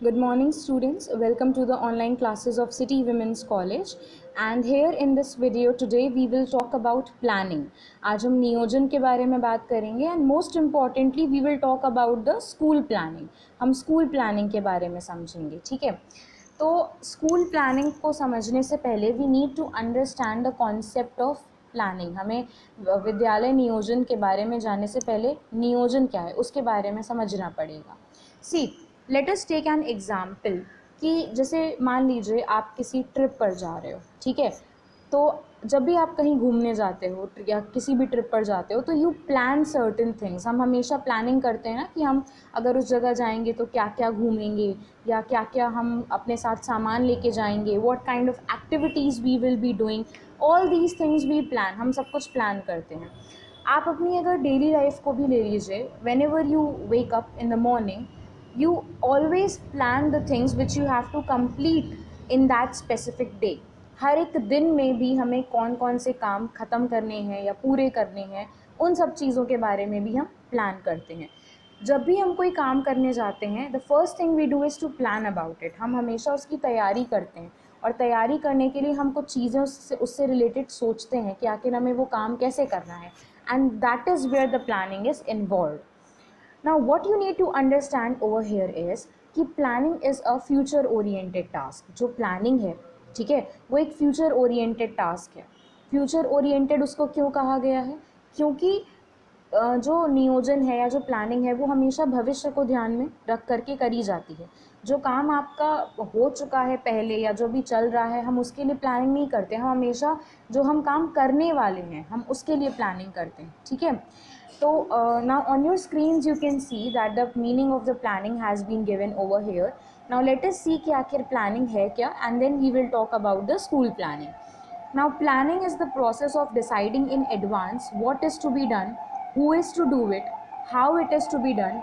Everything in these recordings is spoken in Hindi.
Good morning, students. Welcome to the online classes of City Women's College. And here in this video today we will talk about planning. आज हम नियोजन के बारे में बात करेंगे and most importantly we will talk about the school planning. हम school planning के बारे में समझेंगे, ठीक है? तो स्कूल प्लानिंग को समझने से पहले we need to understand the concept of planning. हमें विद्यालय नियोजन के बारे में जानने से पहले नियोजन क्या है उसके बारे में समझना पड़ेगा. See let us take an example कि जैसे मान लीजिए आप किसी ट्रिप पर जा रहे हो, ठीक है? तो जब भी आप कहीं घूमने जाते हो या किसी भी ट्रिप पर जाते हो तो यू प्लान सर्टेन थिंग्स. हम हमेशा प्लानिंग करते हैं ना कि हम अगर उस जगह जाएंगे तो क्या क्या घूमेंगे या क्या क्या हम अपने साथ सामान लेके जाएंगे, what kind of activities we will be doing, all these things we plan. हम सब कुछ प्लान करते हैं. आप अपनी अगर डेली लाइफ को भी ले लीजिए, when ever you wake up in the morning you always plan the things which you have to complete in that specific day. हर एक दिन में भी हमें कौन कौन से काम ख़त्म करने हैं या पूरे करने हैं, उन सब चीज़ों के बारे में भी हम प्लान करते हैं. जब भी हम कोई काम करने जाते हैं the first thing we do is to plan about it. हम हमेशा उसकी तैयारी करते हैं और तैयारी करने के लिए हम कुछ चीज़ें उससे रिलेटेड सोचते हैं कि आखिर हमें वो काम कैसे करना है, and that is where the planning is involve. Now what you need to understand over here is कि planning is a future oriented task. जो planning है, ठीक है, वो एक future oriented task है. future oriented उसको क्यों कहा गया है? क्योंकि जो नियोजन है या जो प्लानिंग है वो हमेशा भविष्य को ध्यान में रख करके करी जाती है. जो काम आपका हो चुका है पहले या जो भी चल रहा है हम उसके लिए प्लानिंग नहीं करते. हम हमेशा जो हम काम करने वाले हैं हम उसके लिए प्लानिंग करते हैं, ठीक है? So now on your screens you can see that the meaning of the planning has been given over here. Now let us see कि आखिर planning है क्या, and then we will talk about the school planning. Now planning is the process of deciding in advance what is to be done, who is to do it, how it is to be done,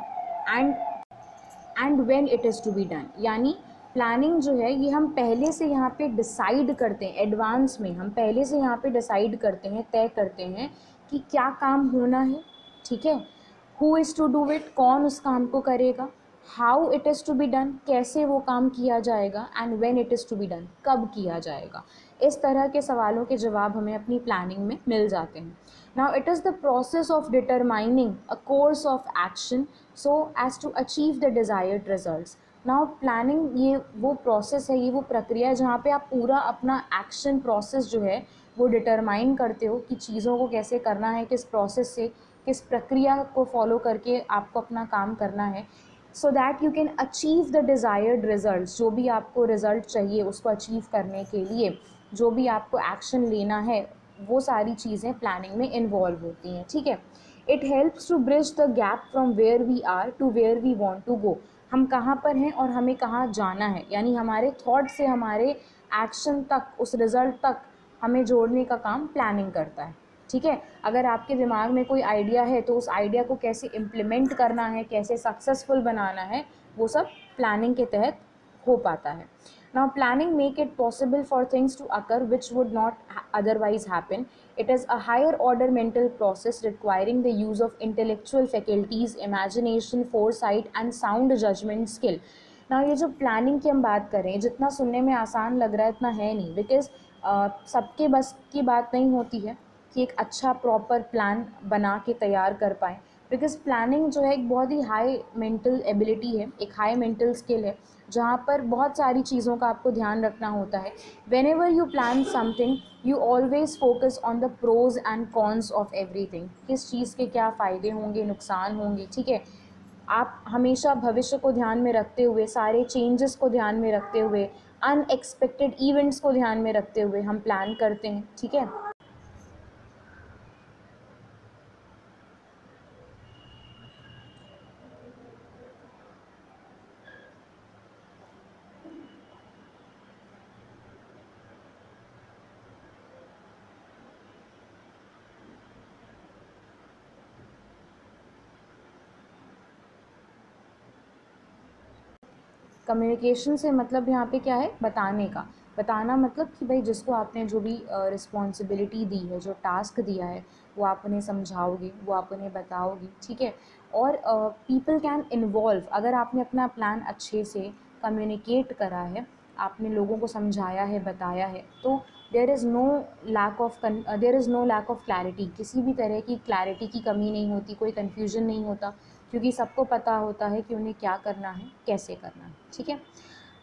and when it is to be done. यानी प्लानिंग जो है ये हम पहले से यहाँ पे डिसाइड करते हैं, एडवांस में हम पहले से यहाँ पे डिसाइड करते हैं, तय करते हैं कि क्या काम होना है, ठीक है? Who is to do it, कौन उस काम को करेगा, how it is to be done, कैसे वो काम किया जाएगा, and when it is to be done, कब किया जाएगा. इस तरह के सवालों के जवाब हमें अपनी प्लानिंग में मिल जाते हैं. Now it is the process of determining a course of action so as to achieve the desired results. Now planning ये वो प्रोसेस है, ये वो प्रक्रिया है जहाँ पे आप पूरा अपना एक्शन प्रोसेस जो है वो डिटरमाइन करते हो कि चीज़ों को कैसे करना है, किस प्रोसेस से, किस प्रक्रिया को फॉलो करके आपको अपना काम करना है, so that you can achieve the desired results. जो भी आपको रिज़ल्ट चाहिए उसको अचीव करने के लिए जो भी आपको एक्शन लेना है वो सारी चीज़ें प्लानिंग में इन्वॉल्व होती हैं, ठीक है? It helps to bridge the gap from where we are to where we want to go. हम कहाँ पर हैं और हमें कहाँ जाना है, यानी हमारे थॉट से हमारे एक्शन तक, उस रिज़ल्ट तक हमें जोड़ने का काम प्लानिंग करता है, ठीक है? अगर आपके दिमाग में कोई आइडिया है तो उस आइडिया को कैसे इम्प्लीमेंट करना है, कैसे सक्सेसफुल बनाना है, वो सब प्लानिंग के तहत हो पाता है. Now planning make it possible for things to occur which would not otherwise happen. It is a higher order mental process requiring the use of intellectual faculties, imagination, foresight and sound judgment skill. Now ये जो प्लानिंग की हम बात करें, जितना सुनने में आसान लग रहा है इतना है नहीं, बिकॉज सबके बस की बात नहीं होती है कि एक अच्छा प्रॉपर प्लान बना के तैयार कर पाएँ. बिकॉज प्लानिंग जो है एक बहुत ही हाई मेंटल एबिलिटी है, एक हाई मेंटल स्किल है जहाँ पर बहुत सारी चीज़ों का आपको ध्यान रखना होता है. Whenever you plan something you always focus on the pros and cons of everything. किस चीज़ के क्या फ़ायदे होंगे, नुकसान होंगे, ठीक है? आप हमेशा भविष्य को ध्यान में रखते हुए, सारे चेंजेस को ध्यान में रखते हुए, अनएक्सपेक्टेड इवेंट्स को ध्यान में रखते हुए हम प्लान करते हैं, ठीक है? कम्युनिकेशन से मतलब यहाँ पे क्या है, बताने का. बताना मतलब कि भाई जिसको आपने जो भी रिस्पॉन्सिबिलिटी दी है, जो टास्क दिया है वो आप उन्हें समझाओगे, वो आप उन्हें बताओगे, ठीक है? और पीपल कैन इन्वॉल्व. अगर आपने अपना प्लान अच्छे से कम्युनिकेट करा है, आपने लोगों को समझाया है, बताया है, तो there is no lack of clarity, किसी भी तरह की क्लैरिटी की कमी नहीं होती, कोई कन्फ्यूजन नहीं होता, क्योंकि सबको पता होता है कि उन्हें क्या करना है, कैसे करना है, ठीक है।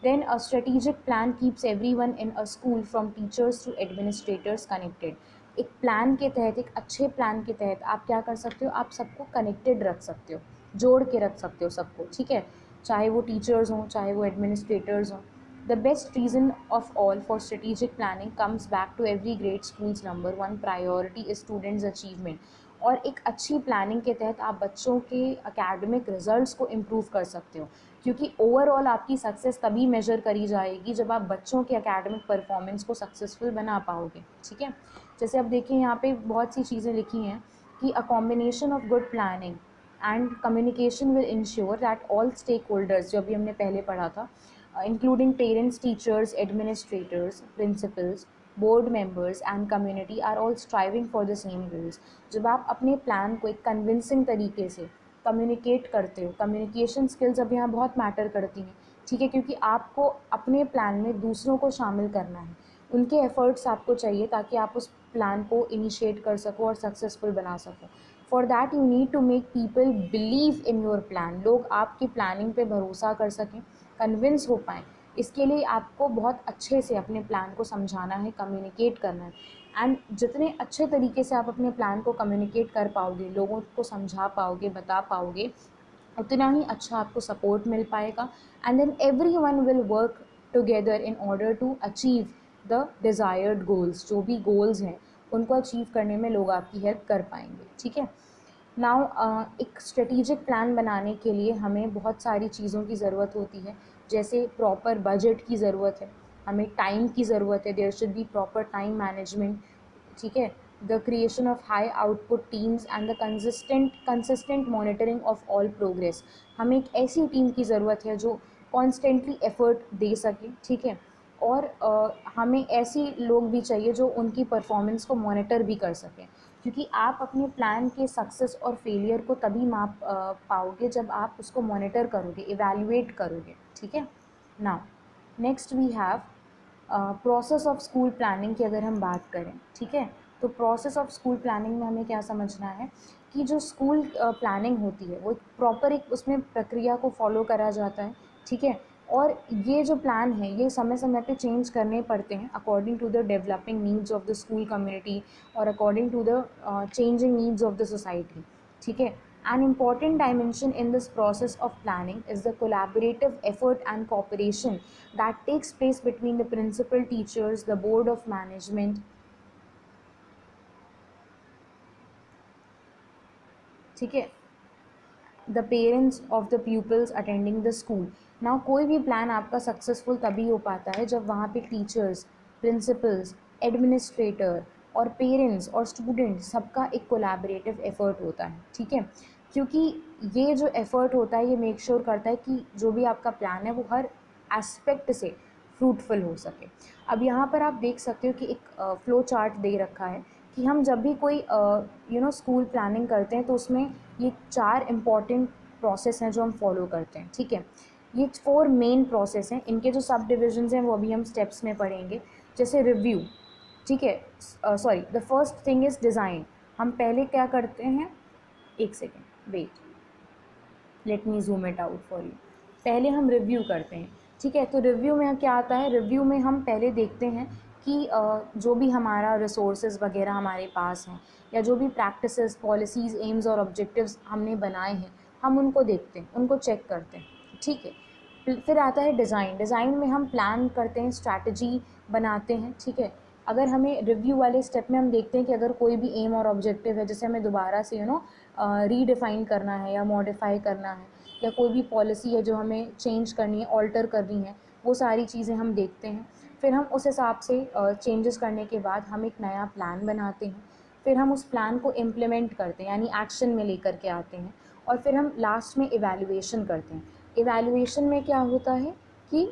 Then a strategic plan keeps everyone in a school from teachers to administrators connected. एक प्लान के तहत, एक अच्छे प्लान के तहत आप क्या कर सकते हो, आप सबको कनेक्टेड रख सकते हो, जोड़ के रख सकते हो सबको, ठीक है, चाहे वो टीचर्स हों, चाहे वो एडमिनिस्ट्रेटर्स हों। The best reason of all for strategic planning comes back to every great schools number one priority is students achievement. और एक अच्छी प्लानिंग के तहत आप बच्चों के एकेडमिक रिजल्ट्स को इम्प्रूव कर सकते हो, क्योंकि ओवरऑल आपकी सक्सेस तभी मेजर करी जाएगी जब आप बच्चों के एकेडमिक परफॉर्मेंस को सक्सेसफुल बना पाओगे, ठीक है। जैसे अब देखिए यहाँ पे बहुत सी चीज़ें लिखी हैं कि a combination of good planning and communication will ensure that all stakeholders, जो अभी हमने पहले पढ़ा था, including parents, teachers, administrators, principals, board members and community are all striving for the same goals। जब आप अपने प्लान को एक कन्विंसिंग तरीके से कम्युनिकेट करते हो, कम्युनिकेशन स्किल्स अब यहाँ बहुत मैटर करती हैं, ठीक है, क्योंकि आपको अपने प्लान में दूसरों को शामिल करना है, उनके एफर्ट्स आपको चाहिए ताकि आप उस प्लान को इनिशिएट कर सको और सक्सेसफुल बना सको। For that you need to make people believe in your plan, लोग आपकी प्लानिंग पे भरोसा कर सकें, कन्विंस हो पाएँ। इसके लिए आपको बहुत अच्छे से अपने प्लान को समझाना है, कम्युनिकेट करना है, एंड जितने अच्छे तरीके से आप अपने प्लान को कम्युनिकेट कर पाओगे, लोगों को समझा पाओगे, बता पाओगे, उतना ही अच्छा आपको सपोर्ट मिल पाएगा, and then everyone will work together in order to achieve the desired goals. जो भी गोल्स हैं उनको अचीव करने में लोग आपकी हेल्प कर पाएंगे, ठीक है। नाउ एक स्ट्रेटेजिक प्लान बनाने के लिए हमें बहुत सारी चीज़ों की ज़रूरत होती है, जैसे प्रॉपर बजट की ज़रूरत है, हमें टाइम की ज़रूरत है, there should be proper time management, ठीक है, the creation of high output teams and the consistent monitoring of all progress. हमें एक ऐसी टीम की ज़रूरत है जो कॉन्स्टेंटली एफर्ट दे सके, ठीक है, और हमें ऐसे लोग भी चाहिए जो उनकी परफॉर्मेंस को मॉनिटर भी कर सकें, क्योंकि आप अपने प्लान के सक्सेस और फेलियर को तभी माप पाओगे जब आप उसको मॉनिटर करोगे, इवैल्यूएट करोगे, ठीक है। Now next we have process of school planning की अगर हम बात करें, ठीक है, तो प्रोसेस ऑफ स्कूल प्लानिंग में हमें क्या समझना है कि जो स्कूल प्लानिंग होती है वो प्रॉपर एक उसमें प्रक्रिया को फॉलो करा जाता है, ठीक है, और ये जो प्लान है ये समय समय पे चेंज करने पड़ते हैं according to the developing needs of the school community और according to the changing needs of the society, ठीक है। An important dimension in this process of planning is the collaborative effort and cooperation that takes place between the principal, teachers, the board of management, ठीक है, the parents of the pupils attending the school. Now कोई भी प्लान आपका सक्सेसफुल तभी हो पाता है जब वहाँ पे टीचर्स, प्रिंसिपल्स, एडमिनिस्ट्रेटर और पेरेंट्स और स्टूडेंट सबका एक कोलैबोरेटिव एफर्ट होता है, ठीक है, क्योंकि ये जो एफर्ट होता है ये मेक श्योर करता है कि जो भी आपका प्लान है वो हर एस्पेक्ट से फ्रूटफुल हो सके। अब यहाँ पर आप देख सकते हो कि एक फ्लो चार्ट दे रखा है कि हम जब भी कोई स्कूल प्लानिंग करते हैं तो उसमें ये 4 इम्पॉर्टेंट प्रोसेस हैं जो हम फॉलो करते हैं, ठीक है। ये 4 मेन प्रोसेस हैं, इनके जो सब डिविजन्स हैं वो अभी हम स्टेप्स में पढ़ेंगे। जैसे रिव्यू, ठीक है, sorry, the first thing is design. हम पहले क्या करते हैं, एक second wait, let me zoom it out for you. पहले हम रिव्यू करते हैं, ठीक है, तो रिव्यू में क्या आता है, रिव्यू में हम पहले देखते हैं कि जो भी हमारा रिसोर्सेज वगैरह हमारे पास हैं या जो भी प्रैक्टिसेस, पॉलिसीज़, एम्स और ऑब्जेक्टिव्स हमने बनाए हैं हम उनको देखते हैं, उनको चेक करते हैं, ठीक है। फिर आता है डिज़ाइन। डिज़ाइन में हम प्लान करते हैं, स्ट्रैटेजी बनाते हैं, ठीक है। अगर हमें रिव्यू वाले स्टेप में हम देखते हैं कि अगर कोई भी एम और ऑब्जेक्टिव है जैसे हमें दोबारा से रीडिफ़ाइन करना है या मॉडिफाई करना है, या कोई भी पॉलिसी है जो हमें चेंज करनी है, ऑल्टर करनी है, वो सारी चीज़ें हम देखते हैं। फिर हम उस हिसाब से चेंजेस करने के बाद हम एक नया प्लान बनाते हैं, फिर हम उस प्लान को इम्प्लीमेंट करते हैं यानी एक्शन में लेकर के आते हैं, और फिर हम लास्ट में इवैल्यूएशन करते हैं। इवैल्यूएशन में क्या होता है कि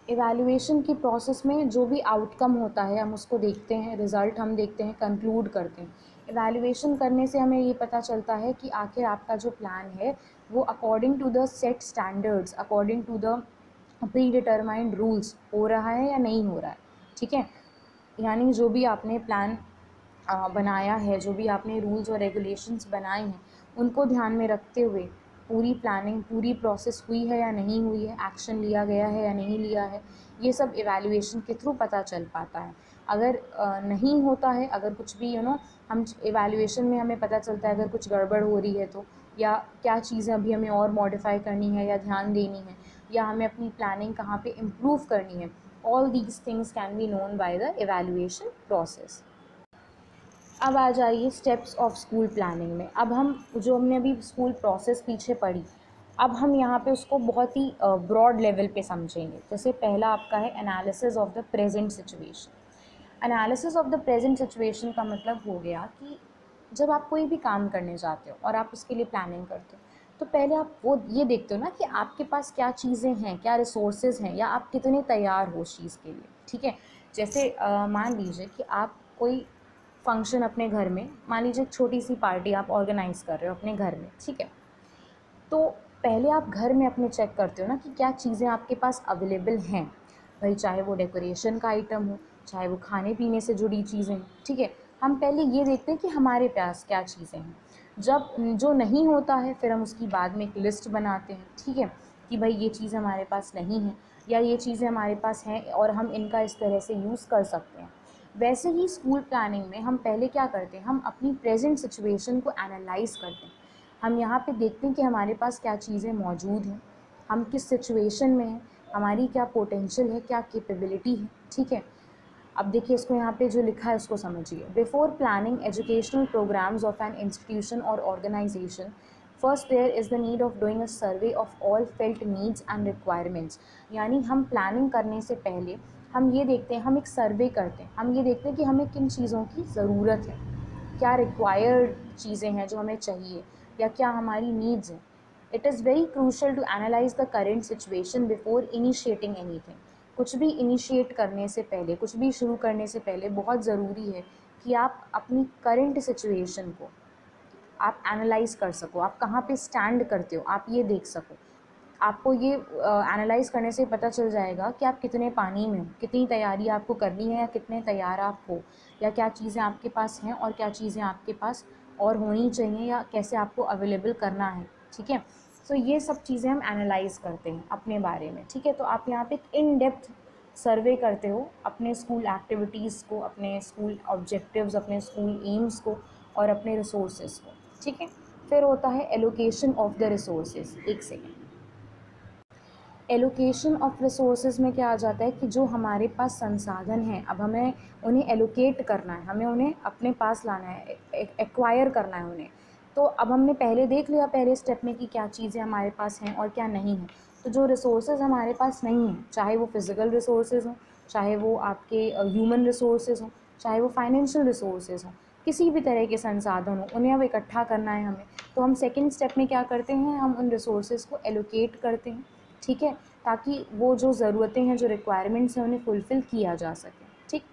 इवैल्यूएशन की प्रोसेस में जो भी आउटकम होता है हम उसको देखते हैं, रिज़ल्ट हम देखते हैं, कंक्लूड करते हैं। इवैल्यूएशन करने से हमें ये पता चलता है कि आखिर आपका जो प्लान है वो according to the set standards, according to the predetermined rules हो रहा है या नहीं हो रहा है, ठीक है। यानी जो भी आपने प्लान बनाया है, जो भी आपने रूल्स और रेगुलेशंस बनाए हैं, उनको ध्यान में रखते हुए पूरी प्लानिंग, पूरी प्रोसेस हुई है या नहीं हुई है, एक्शन लिया गया है या नहीं लिया है, ये सब इवैल्यूएशन के थ्रू पता चल पाता है। अगर नहीं होता है, अगर कुछ भी हम इवैल्यूएशन में हमें पता चलता है अगर कुछ गड़बड़ हो रही है तो, या क्या चीज़ें अभी हमें और मॉडिफाई करनी है या ध्यान देनी है, या हमें अपनी प्लानिंग कहाँ पे इम्प्रूव करनी है, all these things can be known by the evaluation process. अब आ जाइए स्टेप्स ऑफ स्कूल प्लानिंग में। अब हम जो हमने अभी स्कूल प्रोसेस पीछे पढ़ी, अब हम यहाँ पे उसको बहुत ही ब्रॉड लेवल पे समझेंगे। जैसे पहला आपका है analysis of the present situation. Analysis of the present situation का मतलब हो गया कि जब आप कोई भी काम करने जाते हो और आप उसके लिए प्लानिंग करते हो, तो पहले आप वो ये देखते हो ना कि आपके पास क्या चीज़ें हैं, क्या रिसोर्सेज हैं, या आप कितने तैयार हो उस चीज़ के लिए, ठीक है। जैसे मान लीजिए कि आप कोई फंक्शन अपने घर में, मान लीजिए एक छोटी सी पार्टी आप ऑर्गेनाइज़ कर रहे हो अपने घर में, ठीक है। तो पहले आप घर में अपने चेक करते हो ना कि क्या चीज़ें आपके पास अवेलेबल हैं, भाई चाहे वो डेकोरेशन का आइटम हो, चाहे वो खाने पीने से जुड़ी चीज़ें हैं, ठीक है। हम पहले ये देखते हैं कि हमारे पास क्या चीज़ें हैं। जब जो नहीं होता है फिर हम उसकी बाद में एक लिस्ट बनाते हैं, ठीक है, कि भाई ये चीज़ हमारे पास नहीं है या ये चीज़ें हमारे पास हैं और हम इनका इस तरह से यूज़ कर सकते हैं। वैसे ही स्कूल प्लानिंग में हम पहले क्या करते हैं, हम अपनी प्रेजेंट सिचुएशन को एनालाइज करते हैं। हम यहाँ पे देखते हैं कि हमारे पास क्या चीज़ें मौजूद हैं, हम किस सिचुएशन में हैं, हमारी क्या पोटेंशियल है, क्या कैपेबिलिटी है, ठीक है। अब देखिए इसको यहाँ पे जो लिखा है उसको समझिए। Before planning educational programmes of an institution और organisation, first there is the need of doing a survey of all felt needs and requirements. यानी हम प्लानिंग करने से पहले हम ये देखते हैं, हम एक सर्वे करते हैं, हम ये देखते हैं कि हमें किन चीज़ों की ज़रूरत है, क्या रिक्वायर्ड चीज़ें हैं जो हमें चाहिए, या क्या हमारी नीड्स हैं। It is very crucial to analyse the current situation before initiating anything. कुछ भी इनिशिएट करने से पहले, कुछ भी शुरू करने से पहले बहुत ज़रूरी है कि आप अपनी करेंट सिचुएशन को आप एनालाइज कर सको, आप कहाँ पे स्टैंड करते हो आप ये देख सको। आपको ये एनालाइज करने से पता चल जाएगा कि आप कितने पानी में हो, कितनी तैयारी आपको करनी है या कितने तैयार आप हो, या क्या चीज़ें आपके पास हैं और क्या चीज़ें आपके पास और होनी चाहिए, या कैसे आपको अवेलेबल करना है, ठीक है। सो ये सब चीज़ें हम एनालाइज करते हैं अपने बारे में, ठीक है। तो आप यहाँ पे एक इन डेप्थ सर्वे करते हो अपने स्कूल एक्टिविटीज़ को, अपने स्कूल ऑब्जेक्टिव्स, अपने स्कूल एम्स को और अपने रिसोर्सेज को, ठीक है। फिर होता है एलोकेशन ऑफ द रिसोर्सेज। एक सेकेंड। एलोकेशन ऑफ रिसोर्सेज में क्या आ जाता है कि जो हमारे पास संसाधन हैं, अब हमें उन्हें एलोकेट करना है, हमें उन्हें अपने पास लाना है, एक्वायर करना है उन्हें। तो अब हमने पहले देख लिया पहले स्टेप में कि क्या चीज़ें हमारे पास हैं और क्या नहीं हैं। तो जो रिसोर्सेज हमारे पास नहीं हैं, चाहे वो फिज़िकल रिसोर्सेज हों, चाहे वो आपके ह्यूमन रिसोर्सेज हों, चाहे वो फाइनेंशियल रिसोर्सेज हों, किसी भी तरह के संसाधन हों, उन्हें अब इकट्ठा करना है हमें। तो हम सेकेंड स्टेप में क्या करते हैं, हम उन रिसोर्सेज को एलोकेट करते हैं, ठीक है, ताकि वो जो ज़रूरतें हैं, जो रिक्वायरमेंट्स हैं, उन्हें फुलफ़िल किया जा सके, ठीक।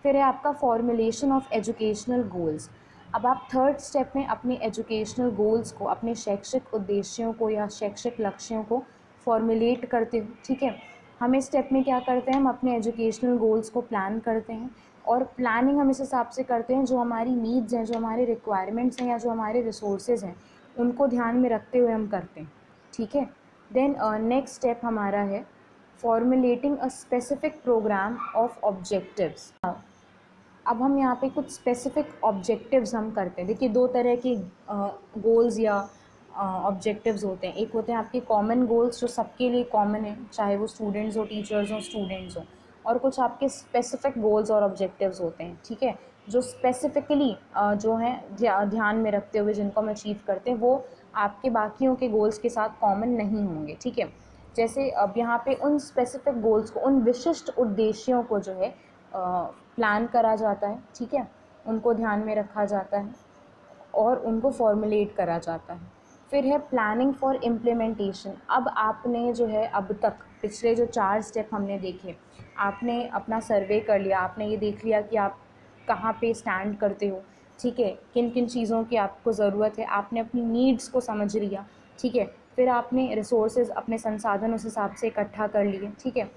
फिर है आपका फॉर्मुलेशन ऑफ एजुकेशनल गोल्स। अब आप थर्ड स्टेप में अपने एजुकेशनल गोल्स को, अपने शैक्षिक उद्देश्यों को या शैक्षिक लक्ष्यों को फॉर्मुलेट करते हो, ठीक है। हम इस स्टेप में क्या करते हैं, हम अपने एजुकेशनल गोल्स को प्लान करते हैं, और प्लानिंग हम इस हिसाब से करते हैं जो हमारी नीड्स हैं, जो हमारे रिक्वायरमेंट्स हैं, या जो हमारे रिसोर्सेज हैं, उनको ध्यान में रखते हुए हम करते हैं, ठीक है। देन नेक्स्ट स्टेप हमारा है formulating a specific programme of objectives. अब हम यहाँ पे कुछ स्पेसिफिक ऑब्जेक्टिव्स हम करते हैं। देखिए दो तरह के गोल्स या ऑब्जेक्टिव्स होते हैं। एक होते हैं आपके कॉमन गोल्स जो सबके लिए कॉमन है, चाहे वो स्टूडेंट्स हो, टीचर्स हो, स्टूडेंट्स हो। और कुछ आपके स्पेसिफिक गोल्स और ऑब्जेक्टिव्स होते हैं, ठीक है, जो स्पेसिफिकली जो है ध्यान में रखते हुए जिनको हम अचीव करते हैं, वो आपके बाकियों के गोल्स के साथ कॉमन नहीं होंगे, ठीक है। जैसे अब यहाँ पे उन स्पेसिफिक गोल्स को, उन विशिष्ट उद्देश्यों को जो है प्लान करा जाता है, ठीक है, उनको ध्यान में रखा जाता है और उनको फॉर्मुलेट करा जाता है। फिर है प्लानिंग फॉर इम्प्लीमेंटेशन। अब आपने जो है अब तक पिछले जो 4 स्टेप हमने देखे, आपने अपना सर्वे कर लिया, आपने ये देख लिया कि आप कहाँ पे स्टैंड करते हो, ठीक है, किन किन चीज़ों की आपको ज़रूरत है, आपने अपनी नीड्स को समझ लिया, ठीक है। फिर आपने रिसोर्सेज अपने संसाधन उस हिसाब से इकट्ठा कर लिए, ठीक है।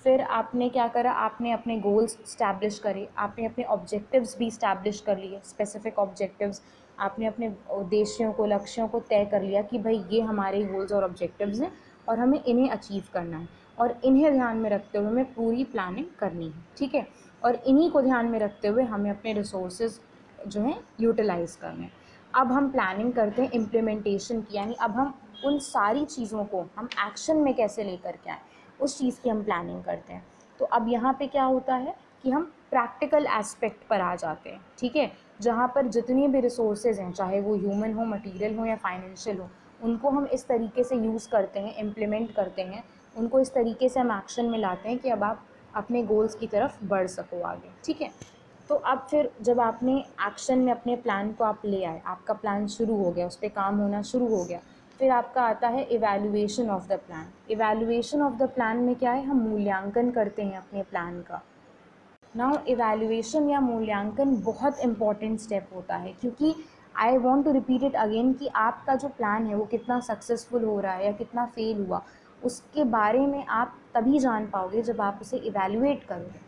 फिर आपने क्या करा, आपने अपने गोल्स स्टैब्लिश करे, आपने अपने ऑब्जेक्टिव्स भी स्टैब्लिश कर लिए, स्पेसिफिक ऑब्जेक्टिव्स। आपने अपने उद्देश्यों को, लक्ष्यों को तय कर लिया कि भाई ये हमारे गोल्स और ऑब्जेक्टिव्स हैं और हमें इन्हें अचीव करना है, और इन्हें ध्यान में रखते हुए हमें पूरी प्लानिंग करनी है, ठीक है। और इन्हीं को ध्यान में रखते हुए हमें अपने रिसोर्सेज जो हैं यूटिलाइज़ करने हैं। अब हम प्लानिंग करते हैं इम्प्लीमेंटेशन की, यानी अब हम उन सारी चीज़ों को हम एक्शन में कैसे लेकर के आएँ, उस चीज़ की हम प्लानिंग करते हैं। तो अब यहाँ पे क्या होता है कि हम प्रैक्टिकल एस्पेक्ट पर आ जाते हैं, ठीक है। जहाँ पर जितनी भी रिसोर्सेज हैं, चाहे वो ह्यूमन हो, मटीरियल हो या फाइनेंशियल हो, उनको हम इस तरीके से यूज़ करते हैं, इम्प्लीमेंट करते हैं, उनको इस तरीके से हम एक्शन में लाते हैं कि अब आप अपने गोल्स की तरफ बढ़ सको आगे, ठीक है। तो अब फिर जब आपने एक्शन में अपने प्लान को आप ले आए, आपका प्लान शुरू हो गया, उस पर काम होना शुरू हो गया, फिर आपका आता है evaluation of the plan. Evaluation of the plan में क्या है, हम मूल्यांकन करते हैं अपने प्लान का। नाउ इवैल्यूएशन या मूल्यांकन बहुत इंपॉर्टेंट स्टेप होता है, क्योंकि I want to repeat it again कि आपका जो प्लान है वो कितना सक्सेसफुल हो रहा है या कितना फेल हुआ, उसके बारे में आप तभी जान पाओगे जब आप उसे इवैल्यूएट करोगे।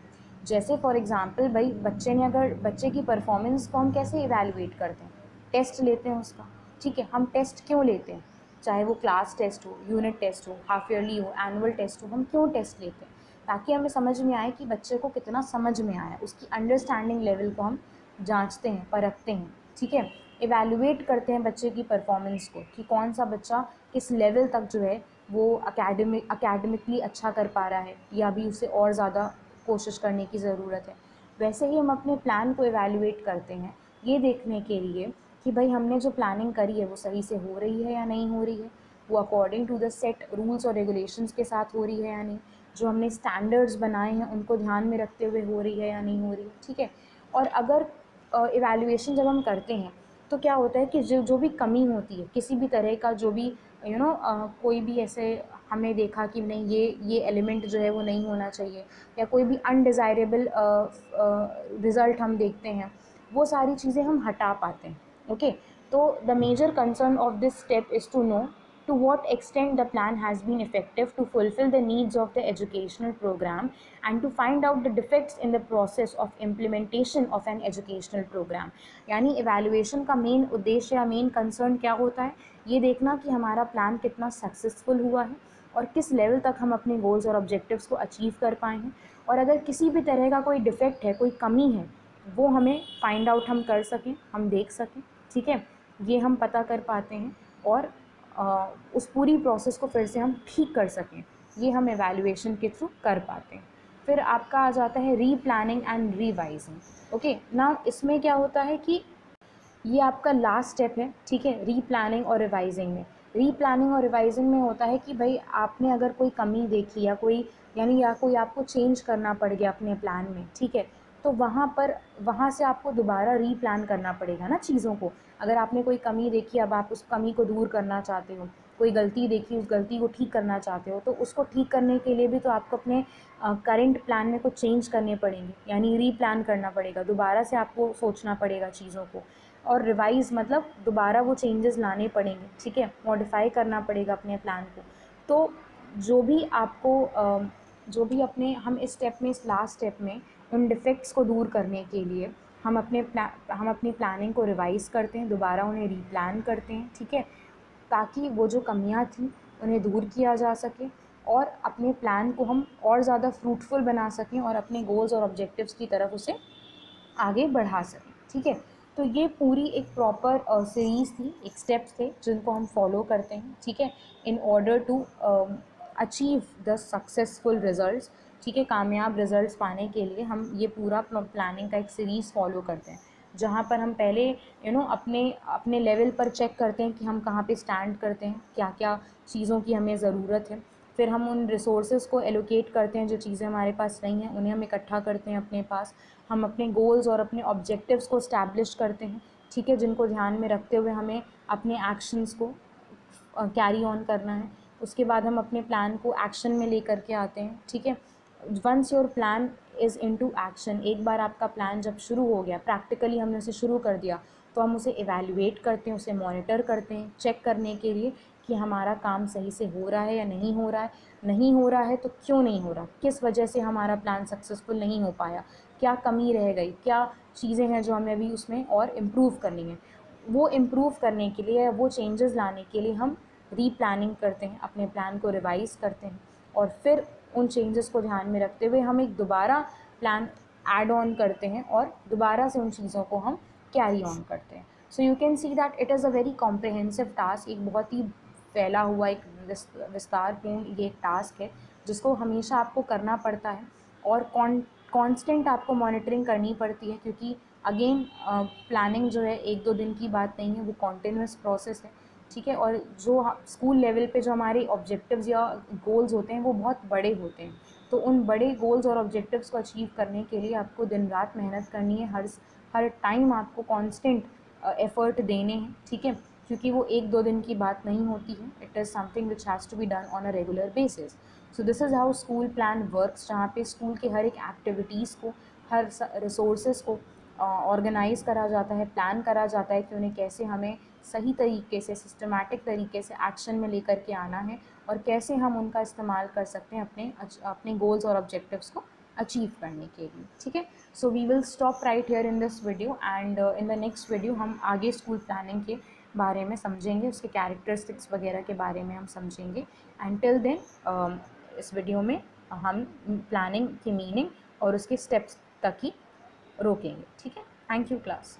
जैसे फॉर एग्ज़ाम्पल, भाई बच्चे ने, अगर बच्चे की परफॉर्मेंस को हम कैसे इवैल्यूएट करते हैं, टेस्ट लेते हैं उसका, ठीक है। हम टेस्ट क्यों लेते हैं, चाहे वो क्लास टेस्ट हो, यूनिट टेस्ट हो, हाफ ईयरली हो, एनुअल टेस्ट हो, हम क्यों टेस्ट लेते हैं, ताकि हमें समझ में आए कि बच्चे को कितना समझ में आया, उसकी अंडरस्टैंडिंग लेवल को हम जांचते हैं, परखते हैं, ठीक है। इवैल्यूएट करते हैं बच्चे की परफॉर्मेंस को कि कौन सा बच्चा किस लेवल तक जो है वो अकेडमिकली अच्छा कर पा रहा है, या अभी उसे और ज़्यादा कोशिश करने की ज़रूरत है। वैसे ही हम अपने प्लान को इवैल्यूएट करते हैं, ये देखने के लिए कि भाई हमने जो प्लानिंग करी है वो सही से हो रही है या नहीं हो रही है, वो according to the set rules और रेगुलेशंस के साथ हो रही है या नहीं, जो हमने स्टैंडर्ड्स बनाए हैं उनको ध्यान में रखते हुए हो रही है या नहीं हो रही है, ठीक है। और अगर इवैल्यूएशन जब हम करते हैं तो क्या होता है कि जो भी कमी होती है, किसी भी तरह का जो भी कोई भी ऐसे हमने देखा कि नहीं ये एलिमेंट जो है वो नहीं होना चाहिए, या कोई भी अनडिज़ायरेबल रिज़ल्ट हम देखते हैं, वो सारी चीज़ें हम हटा पाते हैं, ओके। तो the major concern of this step is to know to what extent the plan has been effective to fulfill the needs of the educational program, and to find out the defects in the process of implementation of an educational program। यानी evaluation का मेन उद्देश्य या मेन कंसर्न क्या होता है, ये देखना कि हमारा प्लान कितना सक्सेसफुल हुआ है और किस लेवल तक हम अपने गोल्स और ऑब्जेक्टिव्स को अचीव कर पाए हैं, और अगर किसी भी तरह का कोई डिफेक्ट है, कोई कमी है, वो हमें फाइंड आउट हम कर सकें, हम देख सकें, ठीक है। ये हम पता कर पाते हैं और उस पूरी प्रोसेस को फिर से हम ठीक कर सकें, ये हम एवैल्यूएशन के थ्रू कर पाते हैं। फिर आपका आ जाता है री प्लानिंग एंड रिवाइजिंग, ओके। ना इसमें क्या होता है कि ये आपका लास्ट स्टेप है, ठीक है, री प्लानिंग और रिवाइजिंग में। री प्लानिंग और रिवाइजिंग में होता है कि भाई आपने अगर कोई कमी देखी या कोई, यानी या कोई आपको चेंज करना पड़ गया अपने प्लान में, ठीक है, तो वहाँ से आपको दोबारा री प्लान करना पड़ेगा ना चीज़ों को। अगर आपने कोई कमी देखी, अब आप उस कमी को दूर करना चाहते हो, कोई गलती देखी, उस गलती को ठीक करना चाहते हो, तो उसको ठीक करने के लिए भी तो आपको अपने करेंट प्लान में कुछ चेंज करने पड़ेंगे, यानी री प्लान करना पड़ेगा, दोबारा से आपको सोचना पड़ेगा चीज़ों को। और रिवाइज़ मतलब दोबारा वो चेंजेस लाने पड़ेंगे, ठीक है, मॉडिफाई करना पड़ेगा अपने प्लान को। तो जो भी आपको जो भी अपने हम इस स्टेप में, इस लास्ट स्टेप में उन डिफेक्ट्स को दूर करने के लिए हम अपनी प्लानिंग को रिवाइज़ करते हैं, दोबारा उन्हें रीप्लान करते हैं, ठीक है, ताकि वो जो कमियां थी उन्हें दूर किया जा सके और अपने प्लान को हम और ज़्यादा फ्रूटफुल बना सकें और अपने गोल्स और ऑब्जेक्टिव्स की तरफ उसे आगे बढ़ा सकें, ठीक है। तो ये पूरी एक प्रॉपर सीरीज़ थी, एक स्टेप्स थे जिनको हम फॉलो करते हैं, ठीक है, in order to achieve the successful results, ठीक है। कामयाब रिज़ल्ट्स पाने के लिए हम ये पूरा प्लानिंग का एक सीरीज़ फॉलो करते हैं, जहाँ पर हम पहले अपने अपने लेवल पर चेक करते हैं कि हम कहाँ पे स्टैंड करते हैं, क्या क्या चीज़ों की हमें ज़रूरत है। फिर हम उन रिसोर्सेज़ को एलोकेट करते हैं, जो चीज़ें हमारे पास नहीं हैं उन्हें हम इकट्ठा करते हैं अपने पास। हम अपने गोल्स और अपने ऑब्जेक्टिव्स को इस्टेब्लिश करते हैं, ठीक है, जिनको ध्यान में रखते हुए हमें अपने एक्शंस को कैरी ऑन करना है। उसके बाद हम अपने प्लान को एक्शन में लेकर के आते हैं, ठीक है। Once your plan is into action, एक बार आपका प्लान जब शुरू हो गया, प्रैक्टिकली हमने उसे शुरू कर दिया, तो हम उसे इवैल्यूएट करते हैं, उसे मॉनिटर करते हैं, चेक करने के लिए कि हमारा काम सही से हो रहा है या नहीं हो रहा है, नहीं हो रहा है तो क्यों नहीं हो रहा, किस वजह से हमारा प्लान सक्सेसफुल नहीं हो पाया, क्या कमी रह गई, क्या चीज़ें हैं जो हमें अभी उसमें और इम्प्रूव करनी है। वो इम्प्रूव करने के लिए, वो चेंजेस लाने के लिए हम रीप्लानिंग करते हैं, अपने प्लान को रिवाइज़ करते हैं और फिर उन चेंजेस को ध्यान में रखते हुए हम एक दोबारा प्लान ऐड ऑन करते हैं और दोबारा से उन चीज़ों को हम कैरी ऑन करते हैं। So you can see that it is a very comprehensive task, एक बहुत ही फैला हुआ एक विस्तारपूर्ण ये एक टास्क है जिसको हमेशा आपको करना पड़ता है और कांस्टेंट आपको मॉनिटरिंग करनी पड़ती है, क्योंकि अगेन प्लानिंग जो है एक दो दिन की बात नहीं है, वो कॉन्टिन्यूस प्रोसेस है, ठीक है। और जो स्कूल लेवल पे जो हमारे ऑब्जेक्टिव्स या गोल्स होते हैं वो बहुत बड़े होते हैं, तो उन बड़े गोल्स और ऑब्जेक्टिव्स को अचीव करने के लिए आपको दिन रात मेहनत करनी है, हर टाइम आपको कांस्टेंट एफर्ट देने हैं, ठीक है, क्योंकि वो एक दो दिन की बात नहीं होती है, it is something which has to be done on a regular basis. So this is how school plan works, जहाँ पे स्कूल के हर एक एक्टिविटीज़ को, हर रिसोर्सेज को ऑर्गेनाइज़ करा जाता है, प्लान करा जाता है कि उन्हें कैसे हमें सही तरीके से, सिस्टमैटिक तरीके से एक्शन में लेकर के आना है और कैसे हम उनका इस्तेमाल कर सकते हैं अपने गोल्स और ऑब्जेक्टिव्स को अचीव करने के लिए, ठीक है। So we will stop right here in this video and in the next video हम आगे स्कूल प्लानिंग के बारे में समझेंगे, उसके कैरेक्टरिस्टिक्स वगैरह के बारे में हम समझेंगे। एंड टिल देन इस वीडियो में हम प्लानिंग की मीनिंग और उसके स्टेप्स तक ही रोकेंगे, ठीक है। Thank you class.